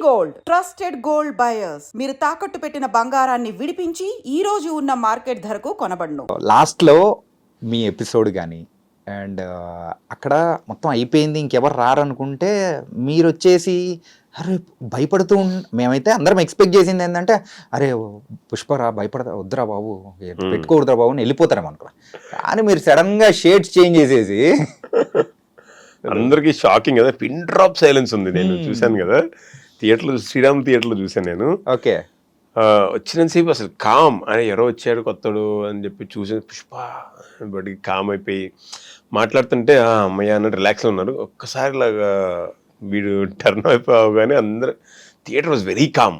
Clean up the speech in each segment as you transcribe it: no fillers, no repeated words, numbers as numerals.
Gold trusted gold buyers. మీరు తాకట్టు పెట్టిన బంగారాన్ని విడిపించి ఈ రోజు ఉన్న మార్కెట్ ధరకు కొనబడును. లాస్ట్లో మీ ఎపిసోడ్ కానీ అండ్ అక్కడ మొత్తం అయిపోయింది, ఇంకెవరు రారనుకుంటే మీరు వచ్చేసి అరే భయపడుతూ మేమైతే అందరం ఎక్స్పెక్ట్ చేసింది ఏంటంటే అరే పుష్పరా భయపడతా వద్దురా బాబు పెట్టుకోవద్దురా బాబు అని వెళ్ళిపోతారేమో అనుకో. కానీ మీరు సడన్గా షేడ్స్ చేంజ్ చేసేసి అందరికి షాకింగ్ కదా, పిన్ డ్రాప్ సైలెన్స్ ఉంది. నేను చూశాను కదా థియేటర్లో, శ్రీరామ్ థియేటర్లో చూశాను నేను. ఓకే, వచ్చినంతసేపు అసలు కామ్ అని ఎవరో వచ్చాడు కొత్తడు అని చెప్పి చూసి పుష్ప బడి కామ్ అయిపోయి మాట్లాడుతుంటే అమ్మయ్య అన్నట్టు రిలాక్స్లో ఉన్నారు. ఒక్కసారి లాగా వీడు టర్న్ అయిపోయావు కానీ అందరు థియేటర్ వాజ్ వెరీ కామ్.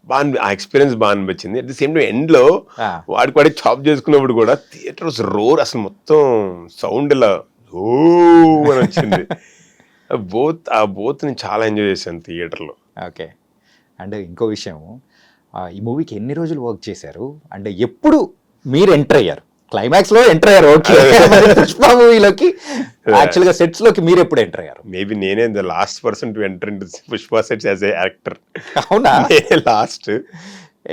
బాగా ఆ ఎక్స్పీరియన్స్ బాగా అనిపించింది. అట్ ది సేమ్ టైం ఎండ్లో వాడికి వాడి చాప్ చేసుకున్నప్పుడు కూడా థియేటర్ వాజ్ రోర్, అసలు మొత్తం సౌండ్ ఇలా ఓ అని వచ్చింది. బోత్ నేను చాలా ఎంజాయ్ చేశాను థియేటర్లో. ఓకే, అండ్ ఇంకో విషయం, ఈ మూవీకి ఎన్ని రోజులు వర్క్ చేశారు అంటే ఎప్పుడు మీరు ఎంటర్ అయ్యారు? క్లైమాక్స్ లో ఎంటర్ అయ్యారు, ఓకే. పుష్ప మూవీలోకి యాక్చువల్ గా సెట్స్ లోకి మీరు ఎప్పుడు ఎంటర్ అయ్యారు? మేబీ నేనే the last person to enter in Pushpa sets as a actor. అవునా? లాస్ట్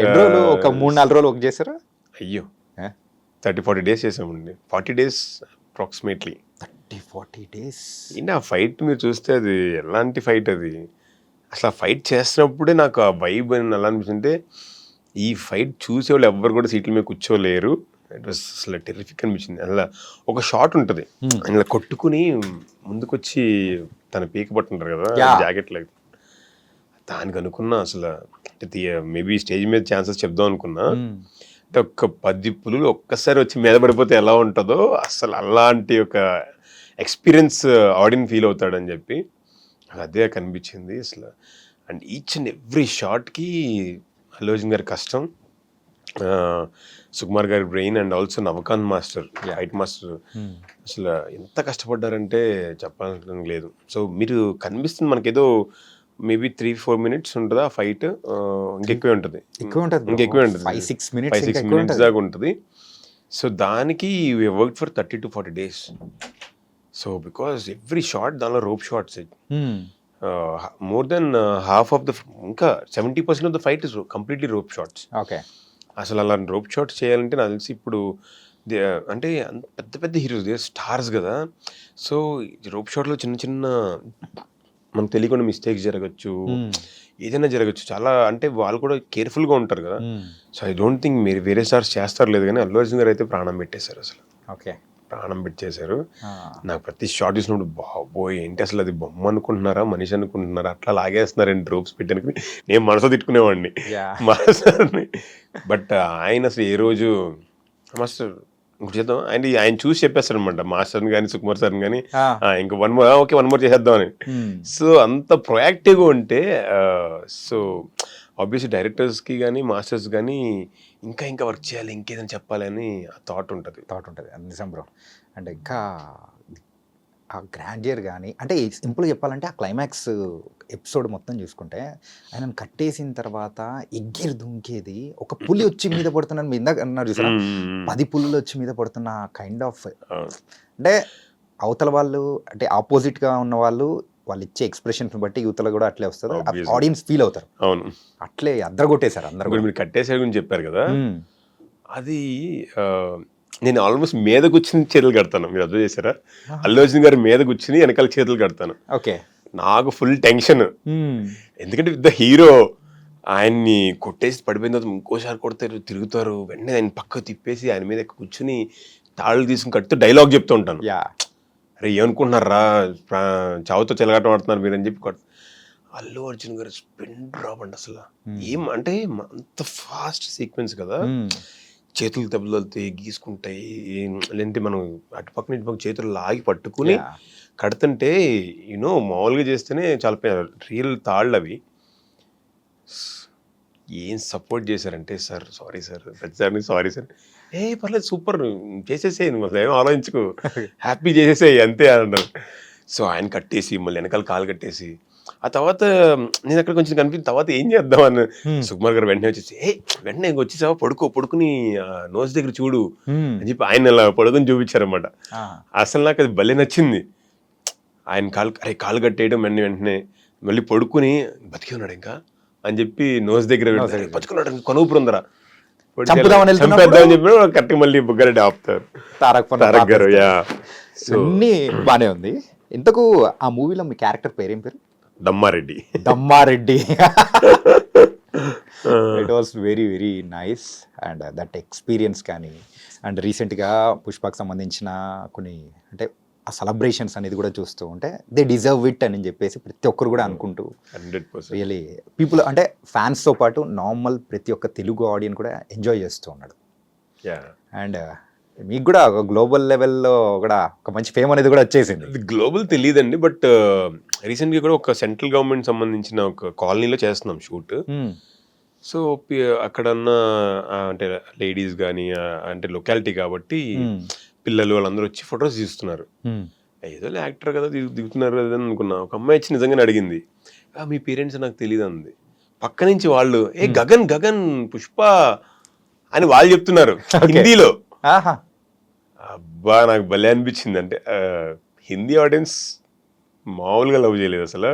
ఎన్ని రోజులు? ఒక 3-4 రోజులు వర్క్ చేశారు? అయ్యో 30-40 days చేసామండి. 40 days అప్రాక్సిమేట్లీ. 30-40 days. ఏంటి ఆ ఫైట్ మీరు చూస్తే అది ఎలాంటి ఫైట్ అది, అసలు ఆ ఫైట్ చేస్తున్నప్పుడే నాకు ఆ వైబ్ అని ఎలా అనిపిస్తుంటే, ఈ ఫైట్ చూసేవాళ్ళు ఎవ్వరు కూడా సీట్ల మీద కూర్చోలేరు. ఇట్ వాస్ అసలు టెరిఫిక్ అనిపించింది. అలా ఒక షాట్ ఉంటుంది, ఇలా కొట్టుకుని ముందుకొచ్చి తన పీక పట్టుంటారు కదా జాకెట్ లాగా, దానికి అనుకున్నా అసలు మేబీ స్టేజ్ మీద ఛాన్సెస్ చెప్దాం అనుకున్నా. అంటే ఒక 10 పులులు ఒక్కసారి వచ్చి మీద పడిపోతే ఎలా ఉంటుందో అసలు అలాంటి ఒక ఎక్స్పీరియన్స్ ఆడియన్స్ ఫీల్ అవుతాడని చెప్పి అదే కనిపించింది అసలు. అండ్ ఈచ్ అండ్ ఎవ్రీ షాట్కి అల్లు అర్జున్ గారి కష్టం, సుకుమార్ గారి brain and also Navakanth master fight master అసలు ఎంత కష్టపడ్డారంటే చెప్పాలని లేదు. సో మీరు కనిపిస్తుంది మనకేదో మేబీ 3-4 minutes ఉంటుందా ఫైట్, ఇంకెక్కువే ఉంటుంది, ఇంకెక్కువే ఉంటుంది, 5-6 minutes దాకా ఉంటుంది. సో దానికి we work for 30-40 days. So because every shot దానిలో rope shots, more than half of the, ఇంకా 70% of the fight is completely rope shots. Okay, అసలు అలా రోప్ షాట్స్ చేయాలంటే నాకు తెలిసి ఇప్పుడు అంటే పెద్ద పెద్ద హీరోస్ స్టార్స్ కదా, సో రోప్ షాట్లో చిన్న చిన్న మనకు తెలియకుండా మిస్టేక్స్ జరగచ్చు, ఏదైనా జరగచ్చు చాలా. అంటే వాళ్ళు కూడా కేర్ఫుల్గా ఉంటారు కదా. సో ఐ డోంట్ థింక్ మీరు వేరే స్టార్స్ చేస్తారు లేదు, కానీ అల్లు అర్జున్ గారు అయితే ప్రాణం పెట్టేశారు అసలు. ఓకే, ప్రాణం పెట్టేశారు. నాకు ప్రతి షాట్ చూసినప్పుడు బాబోయ్ ఏంటి అసలు అది బొమ్మ అనుకుంటున్నారా మనిషి అనుకుంటున్నారా అట్లా లాగేస్తున్నారండి డ్రోప్స్ పెట్టడానికి నేను మనసు తిట్టుకునేవాడిని మాస్టర్ని. బట్ ఆయన అసలు ఏ రోజు మాస్టర్ ఇంకోటి చేద్దాం ఆయన చూసి చెప్పేస్తాడు అనమాట, మాస్టర్ని కానీ సుకుమార్ సార్ని కానీ ఇంకా 1 more చేసేద్దాం అని. సో అంత ప్రొయాక్టివ్గా ఉంటే సో ఆబ్వియస్లీ డైరెక్టర్స్కి కానీ మాస్టర్స్ కానీ ఇంకా వర్క్ చేయాలి, ఇంకేదైనా చెప్పాలి అని థాట్ ఉంటుంది. నిజం బ్రో. అంటే ఇంకా ఆ గ్రాండియర్ కానీ, అంటే సింపుల్గా చెప్పాలంటే ఆ క్లైమాక్స్ ఎపిసోడ్ మొత్తం చూసుకుంటే ఆయనను కట్టేసిన తర్వాత ఎగ్గిరి దుంకేది, ఒక పులి వచ్చి మీద పడుతున్నాను మీ ఇందాక అన్నారు చూసారా, 10 పులులు వచ్చి మీద పడుతున్న కైండ్ ఆఫ్, అంటే అవతల వాళ్ళు అంటే ఆపోజిట్గా ఉన్న వాళ్ళు ఇచ్చే ఎక్స్ప్రెషన్స్ బట్టి యువతలో కూడా అట్లే వస్తుంది, ఆడియన్స్ ఫీల్ అవుతారు. అవును, అట్లే అద్దరగొట్టేశారు అందరూ. మీరు కట్టేసే గురించి చెప్పారు కదా, అది నేను ఆల్మోస్ట్ మీద కూర్చుని చేతులు కడతాను. మీరు అర్థం చేశారా? అల్లు అర్జున్ గారి మీద కూర్చుని వెనకాల చేతులు కడతాను. ఓకే, నాకు ఫుల్ టెన్షన్, ఎందుకంటే విత్ ద హీరో ఆయన్ని కొట్టేసి పడిపోయిన తర్వాత ఇంకోసారి కొడతారు, తిరుగుతారు, వెంటనే ఆయన పక్కకు తిప్పేసి ఆయన మీద కూర్చుని తాళ్ళు తీసుకుని కడుతూ డైలాగ్ చెప్తూ ఉంటాను. అరే ఏమనుకుంటున్నారా చావుతో చెలగాటం ఆడుతున్నారు మీరు అని చెప్పి అల్లు అర్జున్ గారు స్పిన్ డ్రాప్ అండి అసలు. ఏం అంటే అంత ఫాస్ట్ సీక్వెన్స్ కదా, చేతులు దెబ్బలుతాయి, గీసుకుంటాయి, లేదంటే మనం అటుపక్కన ఇటుపక్క చేతులు లాగి పట్టుకుని కడుతుంటే మామూలుగా చేస్తేనే చాలా రియల్ తాళ్ళు అవి. ఏం సపోర్ట్ చేశారంటే సార్ సారీ సార్ ప్రతిసారి సారీ సార్, పర్లేదు సూపర్ చేసేసేయి, నువ్వు అసలు ఏమో ఆలోచించుకో, హ్యాపీ చేసేసేయి అంతే అన్నారు. సో ఆయన కట్టేసి మళ్ళీ వెనకాల కాలు కట్టేసి ఆ తర్వాత నేను అక్కడ కొంచెం కనిపించిన తర్వాత ఏం చేద్దాం అని సుకుమార్ గారు వెంటనే వచ్చేసి వెంటనే వచ్చేసావా పడుకుని నోస్ దగ్గర చూడు అని చెప్పి ఆయన అలా పడుకుని చూపించారన్నమాట. అసలు నాకు అది భలే నచ్చింది. ఆయన కాలు కట్టేయడం వెంటనే మళ్ళీ పడుకుని బతికి ఉన్నాడు ఇంకా అని చెప్పి నోస్ దగ్గర Nose పెడతారు. దగ్గర. బతుకున్నాడు ఇంకా కొనుగుపురు ఉందరా చంపుదామని వెళ్తున్నప్పుడు చంపేద్దామని చెప్పి కరెక్ట్ మళ్ళీ బుగ్గారెడ్డి ఆపుతారు. తారక్ గారు యా. సో అన్నీ బానే ఉంది. ఇంతకు ఆ మూవీలో మీ క్యారెక్టర్ పేరేం పేరు? Dammareddy. Dammareddy. It was very very nice and that experience కానీ అండ్ రీసెంట్గా పుష్పకు సంబంధించిన కొన్ని అంటే ఆ సెలబ్రేషన్స్ అనేది కూడా చూస్తూ ఉంటే దే డిజర్వ్ ఇట్ అని చెప్పేసి ప్రతి ఒక్కరు కూడా అనుకుంటూ 100%. రియలీ పీపుల్ అంటే ఫ్యాన్స్తో పాటు నార్మల్ ప్రతి ఒక్క తెలుగు ఆడియన్స్ కూడా ఎంజాయ్ చేస్తూ ఉన్నాడు. యా. అండ్ మీకు కూడా ఒక గ్లోబల్ లెవెల్లో కూడా ఒక మంచి ఫేమ్ అనేది కూడా వచ్చేసింది. ఇది గ్లోబల్ తెలియదండి, బట్ రీసెంట్గా కూడా ఒక సెంట్రల్ గవర్నమెంట్ సంబంధించిన ఒక కాలనీలో చేస్తున్నాం షూట్. సో అక్కడన్న అంటే లేడీస్ కానీ అంటే లొకాలిటీ కాబట్టి పిల్లలు వాళ్ళందరూ వచ్చి ఫొటోస్ తీస్తున్నారు. ఏదో యాక్టర్ కదా దిగుతున్నారు కదా అని అనుకున్నా. ఒక అమ్మాయి వచ్చి నిజంగానే అడిగింది, మీ పేరెంట్స్ నాకు తెలియదు అంది. పక్క నుంచి వాళ్ళు గగన్ గగన్ పుష్ప అని వాళ్ళు చెప్తున్నారు హిందీలో. అబ్బా నాకు భలే అనిపించింది. అంటే హిందీ ఆడియన్స్ మామూలుగా లవ్ చేయలేదు అసలు.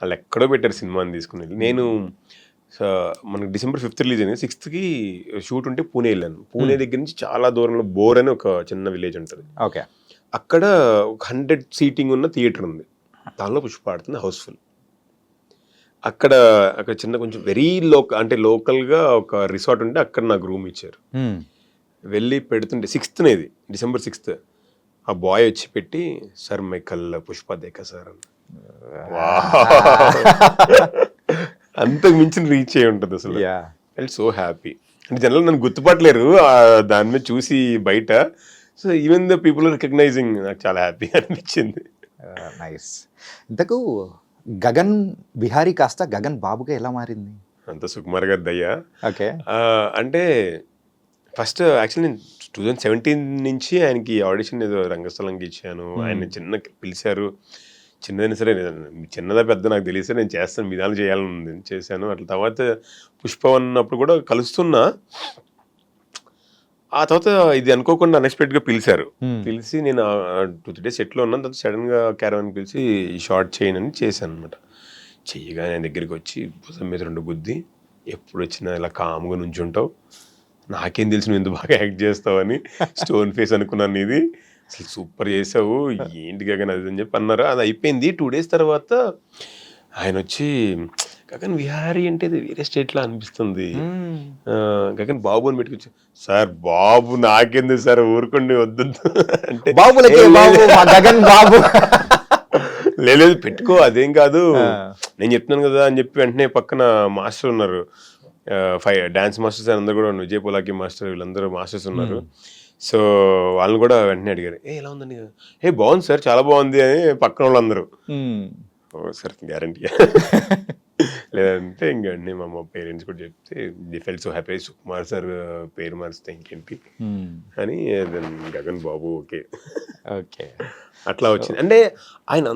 వాళ్ళు ఎక్కడో పెట్టారు సినిమాని తీసుకుని. నేను మనకి December 5th రిలీజ్ అయింది. 6th షూట్ ఉంటే పూణే వెళ్ళాను. పూణే దగ్గర నుంచి చాలా దూరంలో బోర్ అని ఒక చిన్న విలేజ్ ఉంటుంది. ఓకే. అక్కడ ఒక 100 సీటింగ్ ఉన్న థియేటర్ ఉంది. దానిలో పుష్ప ఆడుతుంది హౌస్ఫుల్. అక్కడ చిన్న కొంచెం వెరీ అంటే లోకల్గా ఒక రిసార్ట్ ఉంటే అక్కడ నాకు రూమ్ ఇచ్చారు. వెళ్ళి పెడుతుంటే 6th ఇది December 6th ఆ బాయ్ వచ్చి పెట్టి సార్ మై కల్ పుష్ప దేకా సార్ అని. అంతకు మించిన రీచ్ అయి ఉంటుంది అసలు. I so happy. అంటే జనరల్ నన్ను గుర్తుపట్టలేరు దాని మీద చూసి బయట. So even the people recognizing నాకు చాలా హ్యాపీ అనిపించింది. నైస్. ఇంతకు గగన్ బిహారీ కాస్త గగన్ బాబుగా ఎలా మారింది? అంత సుకుమార్ గారి దయ్యా. ఓకే. అంటే ఫస్ట్ యాక్చువల్లీ నేను 2017 నుంచి ఆయనకి ఆడిషన్ ఏదో రంగస్థలంకి ఇచ్చాను. ఆయన చిన్న పిలిచారు. చిన్నదైనా సరే చిన్నదా పెద్ద నాకు తెలియదు సార్, నేను చేస్తాను, మీ దానిలో చేయాలని ఉంది, చేశాను. అట్లా తర్వాత పుష్ప అన్నప్పుడు కూడా కలుస్తున్నా. ఆ తర్వాత ఇది అనుకోకుండా అన్ఎక్స్పెక్టెడ్గా పిలిచారు. పిలిచి నేను 2-3 days సెట్లో ఉన్నాను. తర్వాత సడన్గా క్యారవాన్ పిలిచి ఈ షార్ట్ చేయనని చేశాను అనమాట. చెయ్యగా ఆయన దగ్గరికి వచ్చి భుజం మీద 2 గుద్ది, ఎప్పుడు వచ్చినా ఇలా కామ్గా నుంచుంటావు, నాకేం తెలిసి నువ్వు ఎంత బాగా యాక్ట్ చేస్తావని. స్టోన్ ఫేస్ అనుకున్నాను ఇది, అసలు సూపర్ చేసావు, ఏంటి గగన్ అది అని చెప్పి అన్నారు. అది అయిపోయింది. 2 days తర్వాత ఆయన వచ్చి గగన్ విహారీ అంటే ఇది వేరే స్టేట్లో అనిపిస్తుంది, గగన్ బాబు అని పెట్టుకొచ్చి, సార్ బాబు నాకెందుకు సార్ ఊరుకోండి వద్దు అంటే గగన్ బాబు లేదు పెట్టుకో అదేం కాదు నేను చెప్తున్నాను కదా అని చెప్పి వెంటనే పక్కన మాస్టర్ ఉన్నారు, డాన్స్ మాస్టర్స్ అందరూ కూడా, విజయ్ పోలాకి మాస్టర్, వీళ్ళందరూ మాస్టర్స్ ఉన్నారు. సో వాళ్ళని కూడా వెంటనే అడిగారు, ఎలా ఉందండి, బాగుంది సార్ చాలా బాగుంది అని పక్కన వాళ్ళందరూ. ఓ సార్ గ్యారంటీ లేదంటే ఇంకండి మా పేరెంట్స్ కూడా చెప్తే they feel so happy, Sukumar sir పేరు మారిస్తే ఇంకేంటి అని గగన్ బాబు ఓకే ఓకే అట్లా వచ్చింది. అంటే ఆయన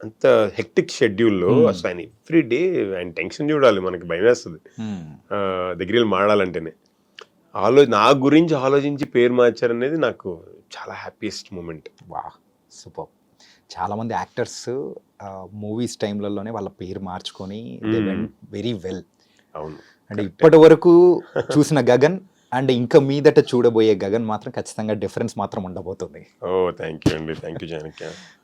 అంత హెక్టిక్ షెడ్యూల్లో అసలు ఆయన ఎవ్రీ డే ఆయన టెన్షన్ చూడాలి, మనకి భయం వేస్తుంది దగ్గర మాడాలంటేనే. నా గురించి ఆలోచించి పేరు మార్చారనేది నాకు చాలా హ్యాపీయెస్ట్ మూమెంట్. వా సూపర్. చాలామంది యాక్టర్స్ మూవీస్ టైంలలోనే వాళ్ళ పేరు మార్చుకొని దే వెంట్ వెరీ వెల్. అవును. అంటే ఇప్పటి వరకు చూసిన గగన్ అండ్ ఇంకా మీదట చూడబోయే గగన్ మాత్రం ఖచ్చితంగా డిఫరెన్స్ మాత్రం ఉండబోతుంది. ఓ థ్యాంక్ యూ అండి, థ్యాంక్ యూ జానకి.